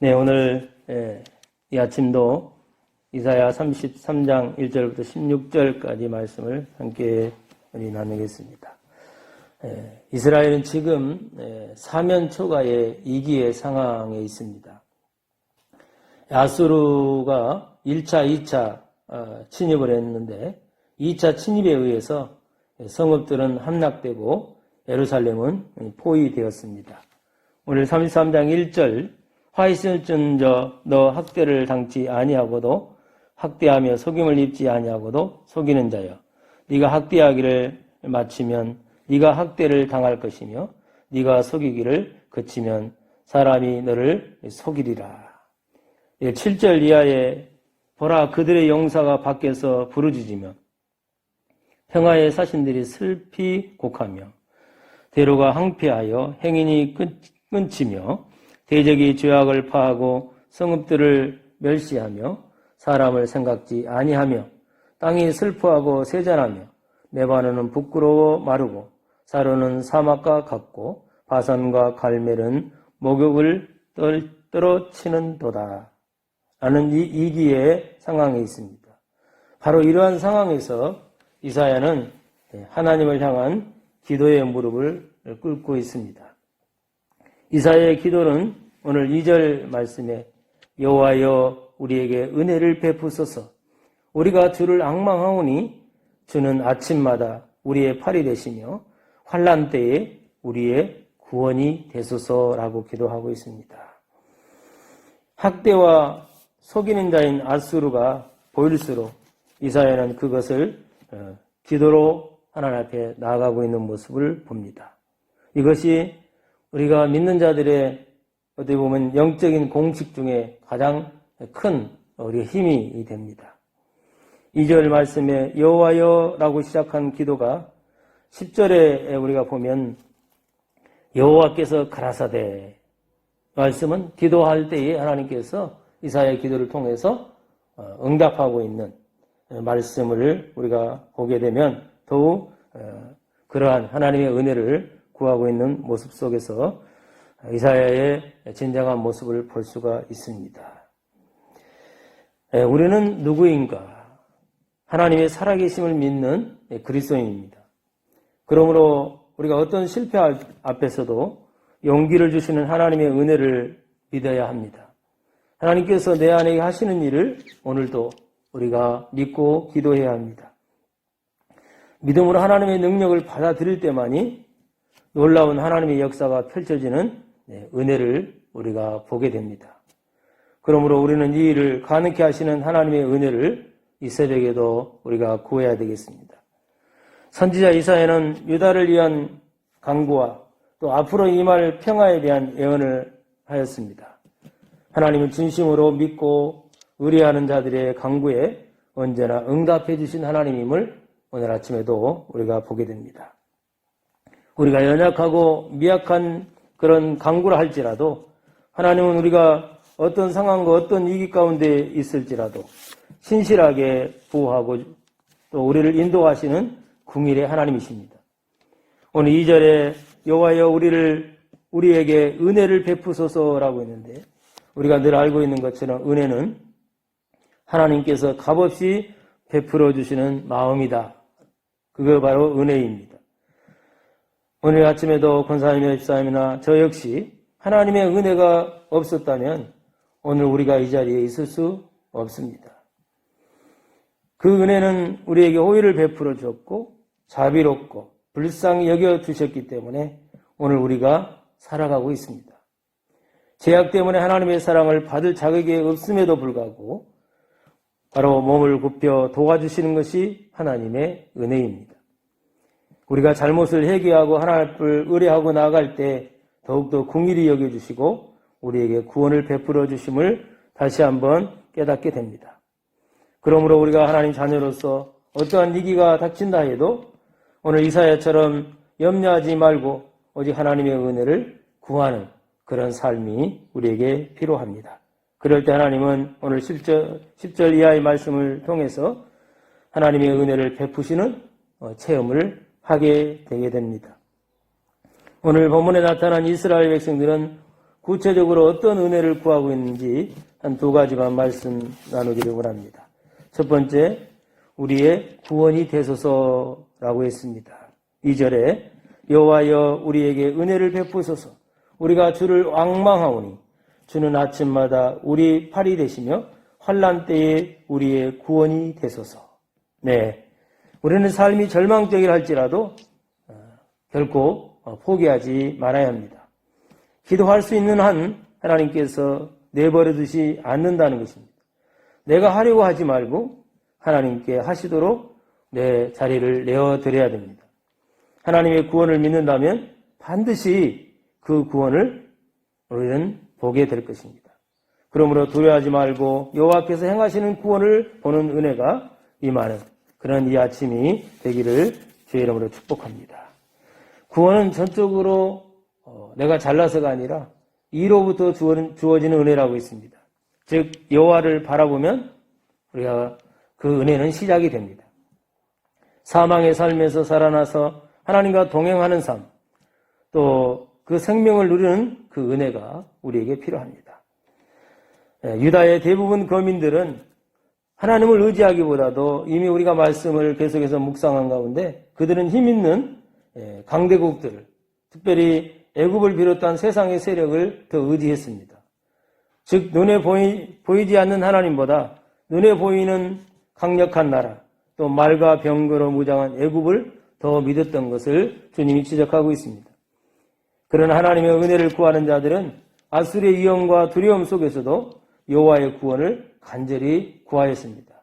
네, 오늘 이 아침도 이사야 33장 1절부터 16절까지 말씀을 함께 나누겠습니다. 이스라엘은 지금 사면 초가의 위기의 상황에 있습니다. 아수르가 1차, 2차 침입을 했는데 2차 침입에 의해서 성읍들은 함락되고 예루살렘은 포위되었습니다. 오늘 33장 1절 화 있을진저 너 학대를 당치 아니하고도 학대하며 속임을 입지 아니하고도 속이는 자여 네가 학대하기를 마치면 네가 학대를 당할 것이며 네가 속이기를 그치면 사람이 너를 속이리라. 7절 이하에 보라 그들의 용사가 밖에서 부르짖으며 평화의 사신들이 슬피 곡하며 대로가 항폐하여 행인이 끊치며 대적이 죄악을 파하고 성읍들을 멸시하며 사람을 생각지 아니하며 땅이 슬퍼하고 세잔하며 레바논은 부끄러워 마르고 사로는 사막과 같고 바산과 갈멜은 목욕을 떨어치는도다 라는 이 위기의 상황에 있습니다. 바로 이러한 상황에서 이사야는 하나님을 향한 기도의 무릎을 꿇고 있습니다. 이사야의 기도는 오늘 2절 말씀에 여호와여 우리에게 은혜를 베푸소서 우리가 주를 앙망하오니 주는 아침마다 우리의 팔이 되시며 환난 때에 우리의 구원이 되소서라고 기도하고 있습니다. 학대와 속이는 자인 아수르가 보일수록 이사야는 그것을 기도로 하나님 앞에 나아가고 있는 모습을 봅니다. 이것이 우리가 믿는 자들의 어떻게 보면 영적인 공식 중에 가장 큰 우리의 힘이 됩니다. 2절 말씀에 여호와여라고 시작한 기도가 10절에 우리가 보면 여호와께서 가라사대 말씀은 기도할 때에 하나님께서 이사야의 기도를 통해서 응답하고 있는 말씀을 우리가 보게 되면 더욱 그러한 하나님의 은혜를 구하고 있는 모습 속에서 이사야의 진정한 모습을 볼 수가 있습니다. 우리는 누구인가? 하나님의 살아계심을 믿는 그리스도인입니다. 그러므로 우리가 어떤 실패 앞에서도 용기를 주시는 하나님의 은혜를 믿어야 합니다. 하나님께서 내 안에 하시는 일을 오늘도 우리가 믿고 기도해야 합니다. 믿음으로 하나님의 능력을 받아들일 때만이 놀라운 하나님의 역사가 펼쳐지는 은혜를 우리가 보게 됩니다. 그러므로 우리는 이 일을 가능케 하시는 하나님의 은혜를 이 새벽에도 우리가 구해야 되겠습니다. 선지자 이사야는 유다를 위한 간구와 또 앞으로 임할 평화에 대한 예언을 하였습니다. 하나님을 진심으로 믿고 의뢰하는 자들의 간구에 언제나 응답해 주신 하나님임을 오늘 아침에도 우리가 보게 됩니다. 우리가 연약하고 미약한 그런 간구를 할지라도 하나님은 우리가 어떤 상황과 어떤 위기 가운데 있을지라도 신실하게 보호하고 또 우리를 인도하시는 궁일의 하나님이십니다. 오늘 2절에 여호와여 우리에게 은혜를 베푸소서라고 했는데 우리가 늘 알고 있는 것처럼 은혜는 하나님께서 값없이 베풀어 주시는 마음이다. 그거 바로 은혜입니다. 오늘 아침에도 권사님이나 집사님이나 저 역시 하나님의 은혜가 없었다면 오늘 우리가 이 자리에 있을 수 없습니다. 그 은혜는 우리에게 호의를 베풀어 주었고 자비롭고 불쌍히 여겨 주셨기 때문에 오늘 우리가 살아가고 있습니다. 죄악 때문에 하나님의 사랑을 받을 자격이 없음에도 불구하고 바로 몸을 굽혀 도와주시는 것이 하나님의 은혜입니다. 우리가 잘못을 회개하고 하나님 앞을 의뢰하고 나아갈 때 더욱더 긍휼히 여겨주시고 우리에게 구원을 베풀어 주심을 다시 한번 깨닫게 됩니다. 그러므로 우리가 하나님 자녀로서 어떠한 위기가 닥친다 해도 오늘 이사야처럼 염려하지 말고 오직 하나님의 은혜를 구하는 그런 삶이 우리에게 필요합니다. 그럴 때 하나님은 오늘 10절 이하의 말씀을 통해서 하나님의 은혜를 베푸시는 체험을 하게 되게 됩니다. 오늘 본문에 나타난 이스라엘 백성들은 구체적으로 어떤 은혜를 구하고 있는지 한 두 가지만 말씀 나누기를 원합니다. 첫 번째, 우리의 구원이 되소서라고 했습니다. 2절에 여호와여 우리에게 은혜를 베푸소서 우리가 주를 앙망하오니 주는 아침마다 우리 팔이 되시며 환난 때에 우리의 구원이 되소서. 네, 우리는 삶이 절망적이라 할지라도 결코 포기하지 말아야 합니다. 기도할 수 있는 한 하나님께서 내버려 두지 않는다는 것입니다. 내가 하려고 하지 말고 하나님께 하시도록 내 자리를 내어드려야 됩니다. 하나님의 구원을 믿는다면 반드시 그 구원을 우리는 보게 될 것입니다. 그러므로 두려워하지 말고 여호와께서 행하시는 구원을 보는 은혜가 임하는 그런 이 아침이 되기를 주의 이름으로 축복합니다. 구원은 전적으로 내가 잘나서가 아니라 이로부터 주어지는 은혜라고 있습니다. 즉 여호와를 바라보면 우리가 그 은혜는 시작이 됩니다. 사망의 삶에서 살아나서 하나님과 동행하는 삶, 또 그 생명을 누리는 그 은혜가 우리에게 필요합니다. 유다의 대부분 거민들은 하나님을 의지하기보다도 이미 우리가 말씀을 계속해서 묵상한 가운데 그들은 힘 있는 강대국들을, 특별히 애굽을 비롯한 세상의 세력을 더 의지했습니다. 즉 눈에 보이지 않는 하나님보다 눈에 보이는 강력한 나라, 또 말과 병거로 무장한 애굽을 더 믿었던 것을 주님이 지적하고 있습니다. 그러나 하나님의 은혜를 구하는 자들은 아수르의 위험과 두려움 속에서도 여호와의 구원을 간절히 구하였습니다.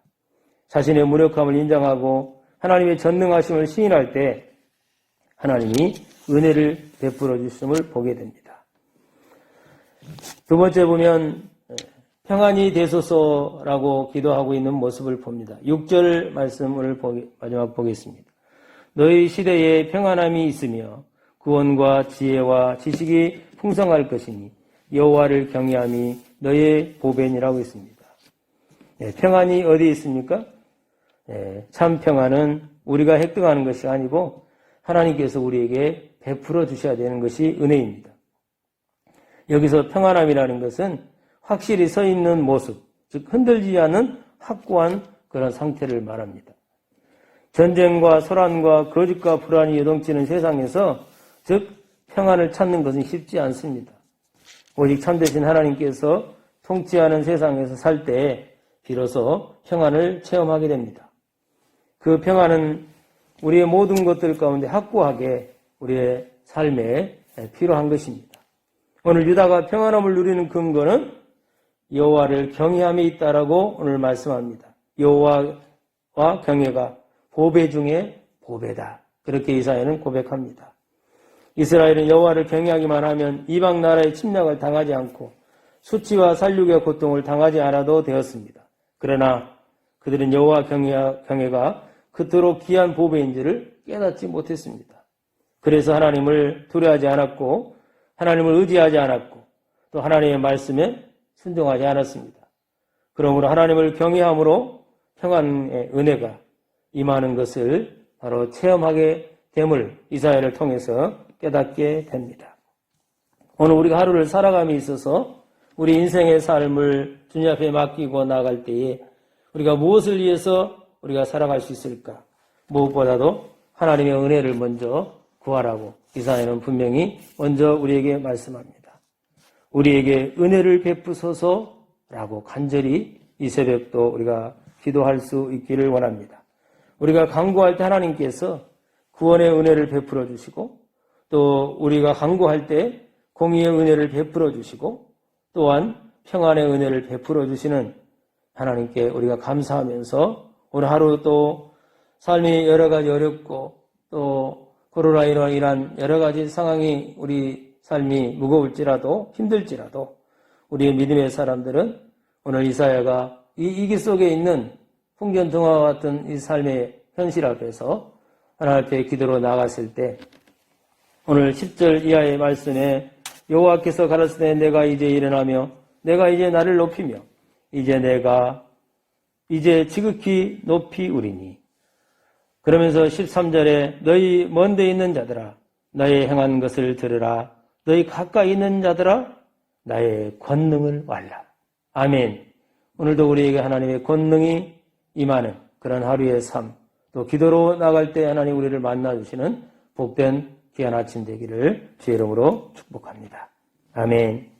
자신의 무력함을 인정하고 하나님의 전능하심을 시인할 때 하나님이 은혜를 베풀어 주심을 보게 됩니다. 두 번째 보면 평안이 되소서라고 기도하고 있는 모습을 봅니다. 6절 말씀을 마지막 보겠습니다. 너희 시대에 평안함이 있으며 구원과 지혜와 지식이 풍성할 것이니 여호와를 경외함이 너의 보배니라고 했습니다. 평안이 어디에 있습니까? 참 평안은 우리가 획득하는 것이 아니고 하나님께서 우리에게 베풀어 주셔야 되는 것이 은혜입니다. 여기서 평안함이라는 것은 확실히 서 있는 모습, 즉 흔들리지 않는 확고한 그런 상태를 말합니다. 전쟁과 소란과 거짓과 불안이 요동치는 세상에서 즉 평안을 찾는 것은 쉽지 않습니다. 오직 참되신 하나님께서 통치하는 세상에서 살 때 비로소 평안을 체험하게 됩니다. 그 평안은 우리의 모든 것들 가운데 확고하게 우리의 삶에 필요한 것입니다. 오늘 유다가 평안함을 누리는 근거는 여호와를 경외함에 있다라고 오늘 말씀합니다. 여호와와 경외가 보배 중에 보배다. 그렇게 이사야는 고백합니다. 이스라엘은 여호와를 경외하기만 하면 이방 나라의 침략을 당하지 않고 수치와 살육의 고통을 당하지 않아도 되었습니다. 그러나 그들은 여호와 경외가 그토록 귀한 보배인지를 깨닫지 못했습니다. 그래서 하나님을 두려워하지 않았고 하나님을 의지하지 않았고 또 하나님의 말씀에 순종하지 않았습니다. 그러므로 하나님을 경외함으로 평안의 은혜가 임하는 것을 바로 체험하게 됨을 이사야를 통해서 깨닫게 됩니다. 오늘 우리가 하루를 살아감에 있어서 우리 인생의 삶을 주님 앞에 맡기고 나갈 때에 우리가 무엇을 위해서 우리가 살아갈 수 있을까? 무엇보다도 하나님의 은혜를 먼저 구하라고 이사야는 분명히 먼저 우리에게 말씀합니다. 우리에게 은혜를 베푸소서라고 간절히 이 새벽도 우리가 기도할 수 있기를 원합니다. 우리가 간구할 때 하나님께서 구원의 은혜를 베풀어 주시고 또 우리가 간구할 때 공의의 은혜를 베풀어 주시고 또한 평안의 은혜를 베풀어 주시는 하나님께 우리가 감사하면서 오늘 하루 또 삶이 여러 가지 어렵고 또 코로나로 인한 여러 가지 상황이 우리 삶이 무거울지라도 힘들지라도 우리의 믿음의 사람들은 오늘 이사야가 이 위기 속에 있는 풍전등화와 같은 이 삶의 현실 앞에서 하나님 앞에 기도로 나갔을 때 오늘 10절 이하의 말씀에 여호와께서 가라사대 내가 이제 일어나며 내가 이제 나를 높이며 이제 지극히 높이 우리니 그러면서 13절에 너희 먼 데 있는 자들아 너희 행한 것을 들으라 너희 가까이 있는 자들아 나의 권능을 알라. 아멘. 오늘도 우리에게 하나님의 권능이 임하는 그런 하루의 삶, 또 기도로 나갈 때 하나님 우리를 만나주시는 복된 귀한 아침 되기를 주의 이름으로 축복합니다. 아멘.